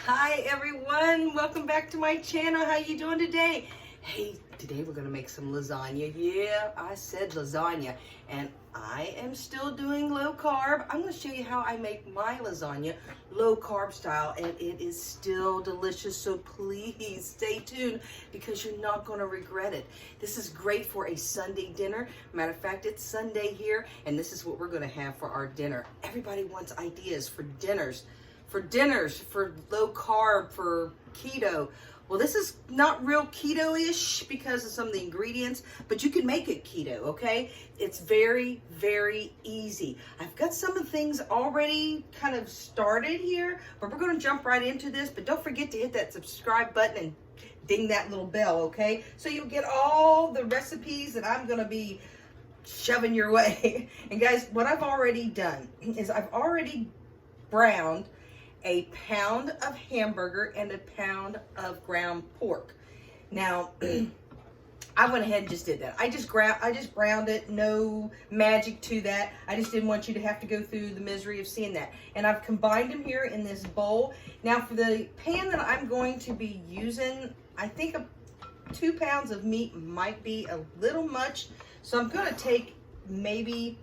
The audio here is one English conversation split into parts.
Hi everyone, welcome back to my channel. How you doing today? Hey, today we're gonna make some lasagna. Yeah, I said lasagna, and I am still doing low carb. I'm gonna show you how I make my lasagna low carb style, and it is still delicious. So please stay tuned because you're not gonna regret it. This is great for a Sunday dinner. Matter of fact, it's Sunday here, and this is what we're gonna have for our dinner. Everybody wants ideas for dinners, for low carb, for keto. Well, this is not real keto-ish because of some of the ingredients, but you can make it keto, okay? It's very, very easy. I've got some of the things already kind of started here, but we're gonna jump right into this. But don't forget to hit that subscribe button and ding that little bell, okay? So you'll get all the recipes that I'm gonna be shoving your way. And guys, what I've already done is I've already browned a pound of hamburger and a pound of ground pork. Now, I went ahead and just did that. I just browned it, no magic to that. I just didn't want you to have to go through the misery of seeing that. And I've combined them here in this bowl. Now for the pan that I'm going to be using, I think 2 pounds of meat might be a little much. So I'm gonna take maybe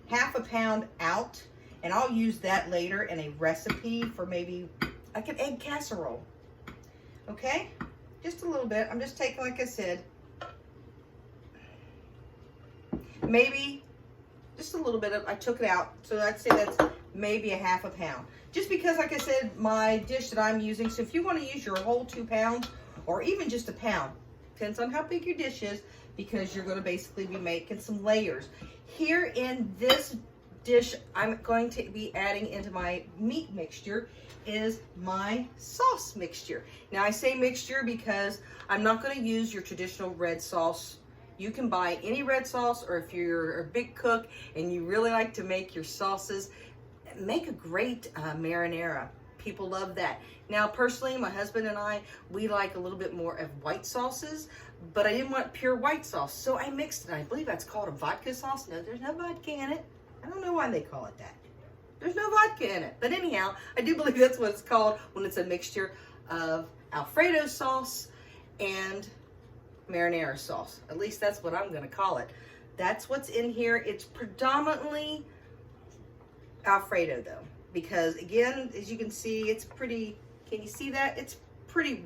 half a pound out, and I'll use that later in a recipe for maybe like an egg casserole. Okay? Just a little bit. I'm just taking, like I said, maybe just a little bit of, I took it out. So I'd say that's maybe a half a pound. Just because, like I said, my dish that I'm using, so if you want to use your whole 2 pounds or even just a pound, depends on how big your dish is, because you're going to basically be making some layers. Here in this dish I'm going to be adding into my meat mixture is my sauce mixture. Now I say mixture because I'm not going to use your traditional red sauce. You can buy any red sauce, or if you're a big cook and you really like to make your sauces, make a great marinara. People love that. Now personally, my husband and I, we like a little bit more of white sauces, but I didn't want pure white sauce, so I mixed it. I believe that's called a vodka sauce. No, there's no vodka in it. I don't know why they call it that. There's no vodka in it. But anyhow, I do believe that's what it's called when it's a mixture of Alfredo sauce and marinara sauce. At least that's what I'm going to call it. That's what's in here. It's predominantly Alfredo though, because again, as you can see, it's pretty, can you see that? It's pretty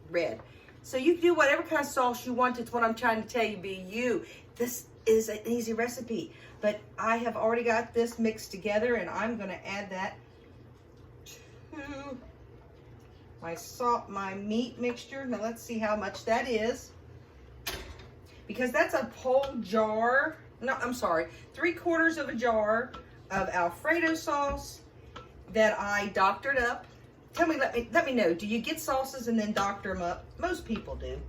red. So you can do whatever kind of sauce you want. It's what I'm trying to tell you, be you. This is an easy recipe, but I have already got this mixed together, and I'm going to add that to my meat mixture. Now let's see how much that is, because that's a whole jar. No, I'm sorry, 3/4 of a jar of Alfredo sauce that I doctored up. Tell me, let me know. Do you get sauces and then doctor them up? Most people do.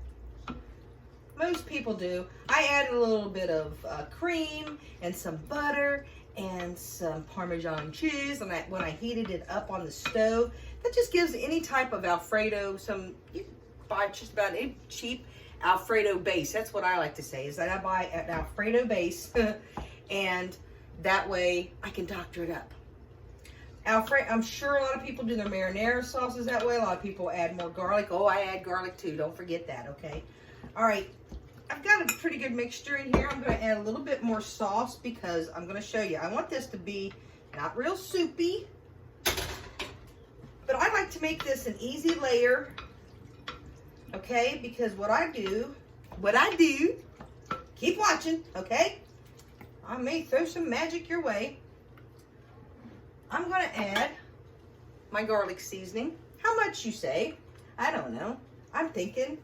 Most people do. I added a little bit of cream and some butter and some Parmesan cheese, and when I heated it up on the stove, that just gives any type of Alfredo some. You can buy just about any cheap Alfredo base. That's what I like to say, is that I buy an Alfredo base, and that way I can doctor it up. Alfredo, I'm sure a lot of people do their marinara sauces that way. A lot of people add more garlic. Oh, I add garlic too. Don't forget that, okay? All right. I've got a pretty good mixture in here. I'm going to add a little bit more sauce because I'm going to show you. I want this to be not real soupy, but I like to make this an easy layer, okay? Because what I do, keep watching, okay? I may throw some magic your way. I'm going to add my garlic seasoning. How much, you say? I don't know. I'm thinking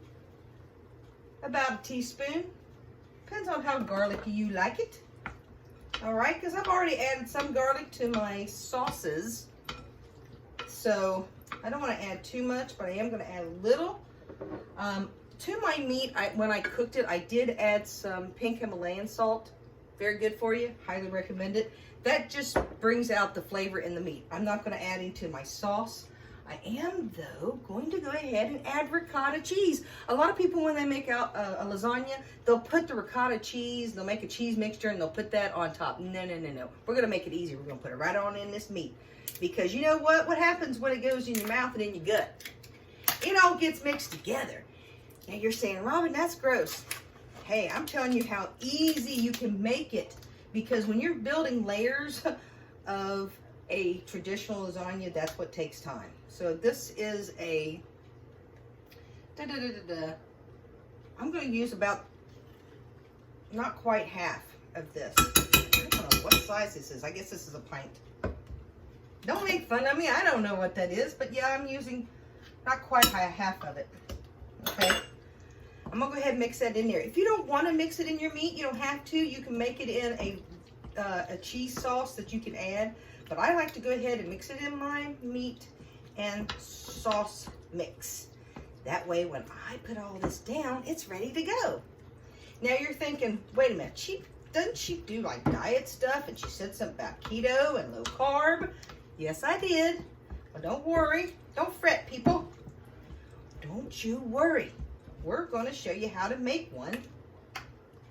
about a teaspoon. Depends on how garlicky you like it. All right, because I've already added some garlic to my sauces, so I don't want to add too much, but I am going to add a little. To my meat, when I cooked it, I did add some pink Himalayan salt. Very good for you. Highly recommend it. That just brings out the flavor in the meat. I'm not going to add into my sauce. I am, though, going to go ahead and add ricotta cheese. A lot of people, when they make a lasagna, they'll put the ricotta cheese, they'll make a cheese mixture, and they'll put that on top. No, no, no, no. We're going to make it easy. We're going to put it right on in this meat. Because you know what? What happens when it goes in your mouth and in your gut? It all gets mixed together. Now you're saying, Robin, that's gross. Hey, I'm telling you how easy you can make it. Because when you're building layers of a traditional lasagna, that's what takes time. So this is a, I'm going to use about, not quite half of this. I don't know what size this is. I guess this is a pint. Don't make fun of me. I don't know what that is. But yeah, I'm using not quite half of it. Okay. I'm going to go ahead and mix that in there. If you don't want to mix it in your meat, you don't have to. You can make it in a cheese sauce that you can add. But I like to go ahead and mix it in my meat and sauce mix. That way, when I put all this down, it's ready to go. Now you're thinking, wait a minute, doesn't she do like diet stuff? And she said something about keto and low carb. Yes, I did. But don't worry. Don't fret, people. Don't you worry. We're going to show you how to make one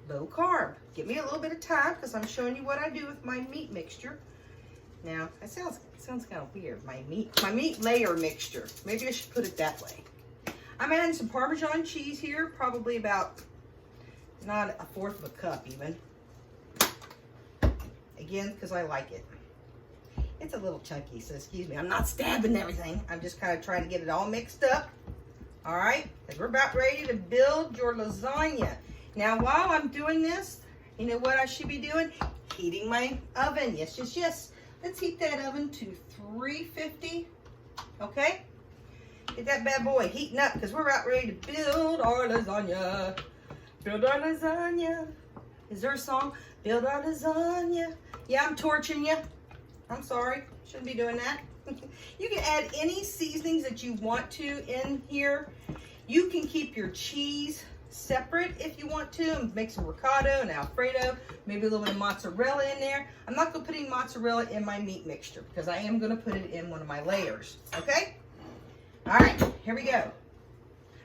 low carb. Give me a little bit of time because I'm showing you what I do with my meat mixture. Now, that sounds kind of weird, my meat layer mixture. Maybe I should put it that way. I'm adding some Parmesan cheese here, probably about not a fourth of a cup even. Again, because I like it. It's a little chunky, so excuse me. I'm not stabbing everything. I'm just kind of trying to get it all mixed up. All right, because we're about ready to build your lasagna. Now, while I'm doing this, you know what I should be doing? Heating my oven. Yes, yes, yes. Let's heat that oven to 350, okay? Get that bad boy heating up because we're about ready to build our lasagna. Build our lasagna. Is there a song? Build our lasagna. Yeah, I'm torching you. I'm sorry. Shouldn't be doing that. You can add any seasonings that you want to in here. You can keep your cheese separate if you want to, and make some ricotta and Alfredo, maybe a little bit of mozzarella in there. I'm not going to put any mozzarella in my meat mixture because I am going to put it in one of my layers, okay? All right, here we go.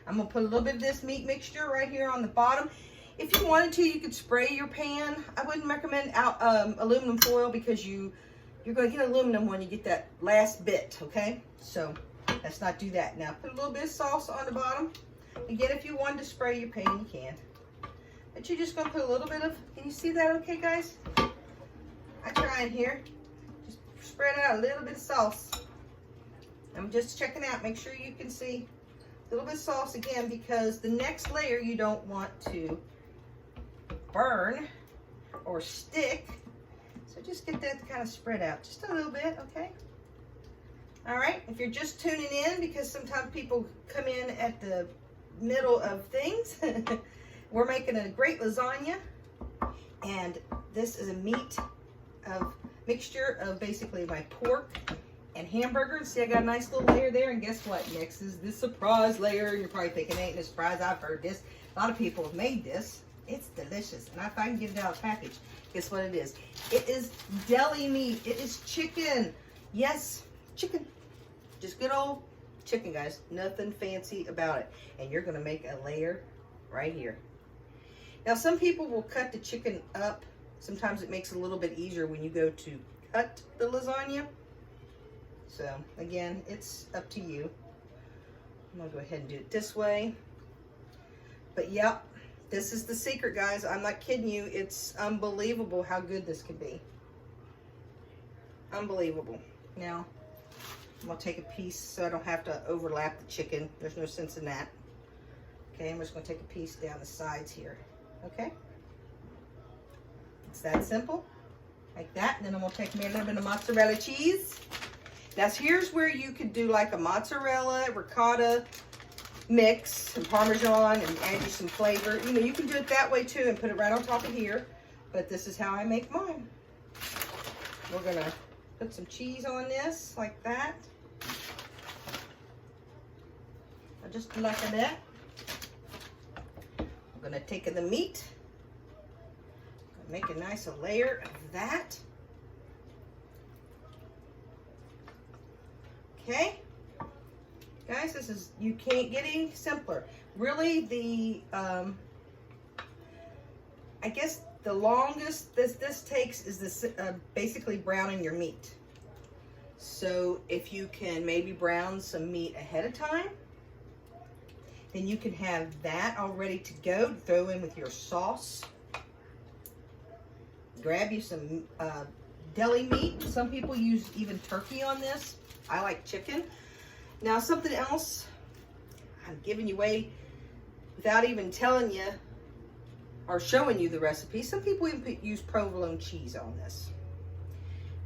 I'm going to put a little bit of this meat mixture right here on the bottom. If you wanted to, you could spray your pan. I wouldn't recommend aluminum foil because you're going to get aluminum when you get that last bit, okay? So let's not do that. Now put a little bit of sauce on the bottom. Again, if you wanted to spray your pan, you can. But you're just going to put a little bit of, can you see that okay, guys? I'm trying here. Just spread out a little bit of sauce. I'm just checking out. Make sure you can see a little bit of sauce again because the next layer you don't want to burn or stick. So just get that kind of spread out just a little bit, okay? All right, if you're just tuning in, because sometimes people come in at the middle of things, we're making a great lasagna, and this is a mixture of basically my pork and hamburger. And see, I got a nice little layer there, and guess what? Next is the surprise layer. And you're probably thinking, ain't no surprise, I've heard this. A lot of people have made this. It's delicious, and if I can get it out of the package, guess what it is? It is deli meat. It is chicken. Yes, chicken. Just good old chicken, guys. Nothing fancy about it. And you're going to make a layer right here. Now, some people will cut the chicken up. Sometimes it makes it a little bit easier when you go to cut the lasagna. So, again, it's up to you. I'm going to go ahead and do it this way. But, yep, this is the secret, guys. I'm not kidding you. It's unbelievable how good this can be. Unbelievable. Now, I'm going to take a piece so I don't have to overlap the chicken. There's no sense in that. Okay, I'm just going to take a piece down the sides here. Okay? It's that simple. Like that. And then I'm going to take me a little bit of mozzarella cheese. Here's where you could do like a mozzarella, ricotta mix, some Parmesan, and add you some flavor. You know, you can do it that way too and put it right on top of here. But this is how I make mine. We're going to put some cheese on this like that. Just like that. I'm going to take the meat, make a nice layer of that. Okay. Guys, you can't get any simpler. Really, I guess the longest this takes is this basically browning your meat. So if you can maybe brown some meat ahead of time, then you can have that all ready to go. Throw in with your sauce. Grab you some deli meat. Some people use even turkey on this. I like chicken. Now something else, I'm giving you away without even telling you or showing you the recipe. Some people even use provolone cheese on this.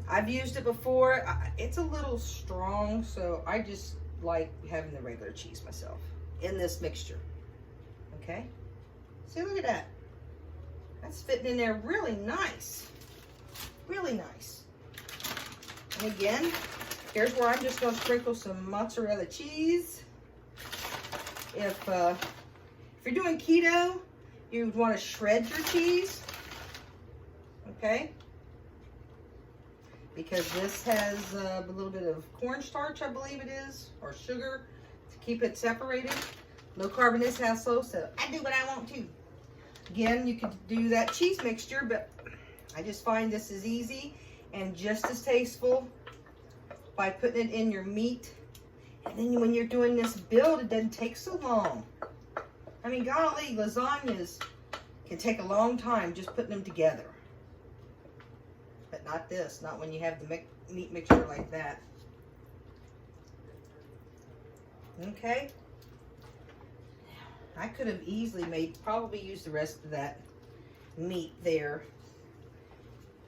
I've used it before. It's a little strong, so I just like having the regular cheese myself in this mixture. Okay? See, look at that. That's fitting in there really nice. Really nice. And again, here's where I'm just going to sprinkle some mozzarella cheese. If you're doing keto, you would want to shred your cheese. Okay? Because this has a little bit of cornstarch, I believe it is, or sugar to keep it separated. Low carb in this household, so I do what I want to. Again, you could do that cheese mixture, but I just find this is easy and just as tasteful by putting it in your meat. And then when you're doing this build, it doesn't take so long. I mean, golly, lasagnas can take a long time just putting them together. But not this, not when you have the meat mixture like that. Okay. I could have easily probably used the rest of that meat there.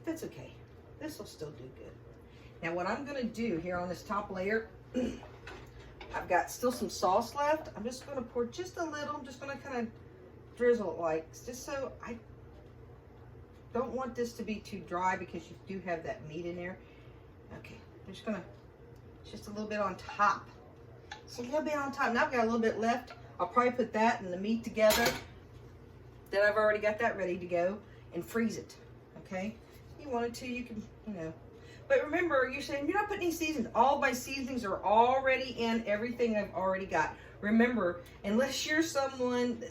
That's okay. This will still do good. Now what I'm gonna do here on this top layer, I've got still some sauce left. I'm just gonna pour just a little. I'm just gonna kind of drizzle it like, just so I don't want this to be too dry because you do have that meat in there. Okay, I'm just gonna, just a little bit on top. Just a little bit on top. Now I've got a little bit left. I'll probably put that and the meat together. Then I've already got that ready to go and freeze it. Okay, if you wanted to, you can, you know. But remember, you're saying you're not putting any seasonings. All my seasonings are already in everything I've already got. Remember, unless you're someone,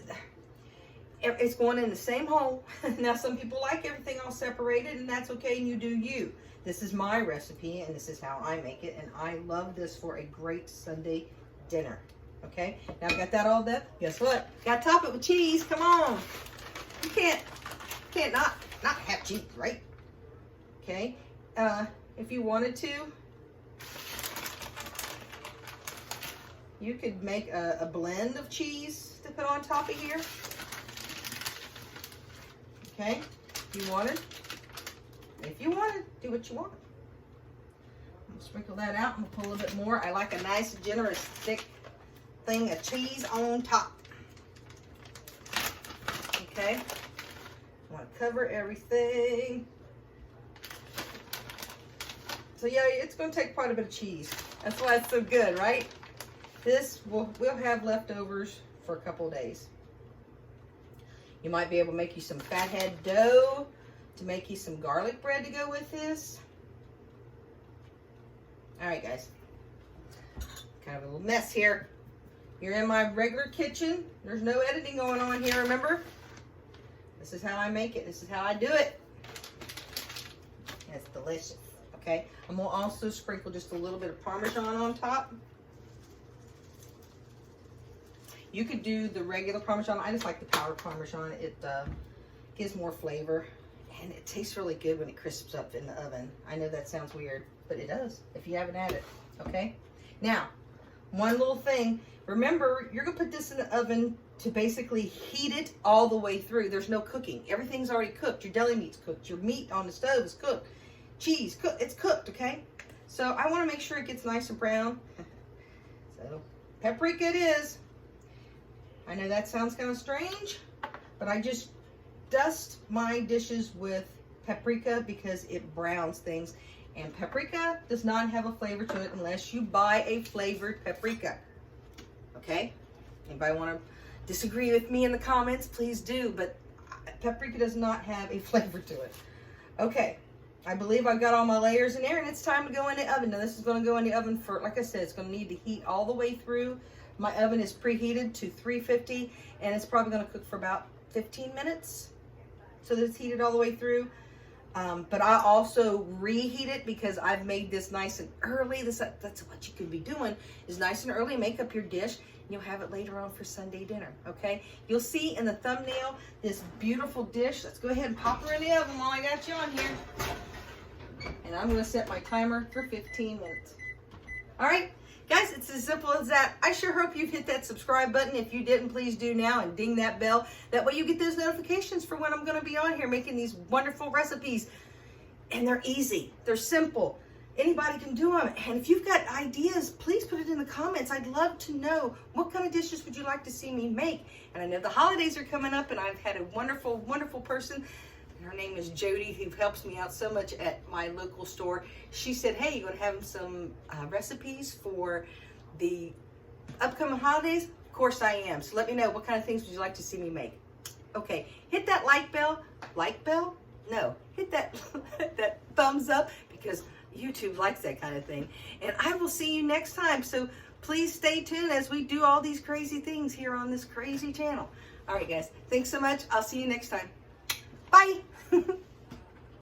it's going in the same hole. Now, some people like everything all separated, and that's okay, and you do you. This is my recipe, and this is how I make it, and I love this for a great Sunday dinner. Okay, now I've got that all done. Guess what? Got to top it with cheese. Come on. You can't not have cheese, right? Okay. If you wanted to, you could make a blend of cheese to put on top of here. Okay, if you wanted. If you wanted, do what you want. I'm gonna sprinkle that out. I'm gonna put a little bit more. I like a nice, generous, thick thing of cheese on top. Okay, I want to cover everything. So yeah, it's going to take quite a bit of cheese. That's why it's so good, right? This we'll have leftovers for a couple of days. You might be able to make you some fathead dough to make you some garlic bread to go with this. All right, guys. Kind of a little mess here. You're in my regular kitchen. There's no editing going on here, remember? This is how I make it. This is how I do it. And it's delicious. Okay, I'm going to also sprinkle just a little bit of Parmesan on top. You could do the regular Parmesan. I just like the powdered Parmesan. It gives more flavor, and it tastes really good when it crisps up in the oven. I know that sounds weird, but it does if you haven't had it. Okay, now, one little thing. Remember, you're going to put this in the oven to basically heat it all the way through. There's no cooking. Everything's already cooked. Your deli meat's cooked. Your meat on the stove is cooked. Cheese, it's cooked, okay? So I want to make sure it gets nice and brown. So paprika it is. I know that sounds kind of strange, but I just dust my dishes with paprika because it browns things. And paprika does not have a flavor to it unless you buy a flavored paprika. Okay? Anybody want to disagree with me in the comments? Please do, but paprika does not have a flavor to it. Okay. I believe I've got all my layers in there, and it's time to go in the oven. Now this is going to go in the oven for, like I said, it's going to need to heat all the way through. My oven is preheated to 350, and it's probably going to cook for about 15 minutes so that it's heated all the way through. But I also reheat it because I've made this nice and early. That's what you could be doing, is nice and early. Make up your dish. You'll have it later on for Sunday dinner, okay? You'll see in the thumbnail this beautiful dish. Let's go ahead and pop her in the oven while I got you on here. And I'm gonna set my timer for 15 minutes. All right, guys, it's as simple as that. I sure hope you've hit that subscribe button. If you didn't, please do now, and ding that bell. That way you get those notifications for when I'm gonna be on here making these wonderful recipes. And they're easy, they're simple. Anybody can do them. And if you've got ideas, please put it in the comments. I'd love to know, what kind of dishes would you like to see me make? And I know the holidays are coming up, and I've had a wonderful, wonderful person. Her name is Jody, who helps me out so much at my local store. She said, hey, you're going to have some recipes for the upcoming holidays? Of course I am. So let me know, what kind of things would you like to see me make? Okay, hit that like bell. Like bell? No, hit that, that thumbs up, because YouTube likes that kind of thing. And I will see you next time. So please stay tuned as we do all these crazy things here on this crazy channel. All right, guys. Thanks so much. I'll see you next time. Bye.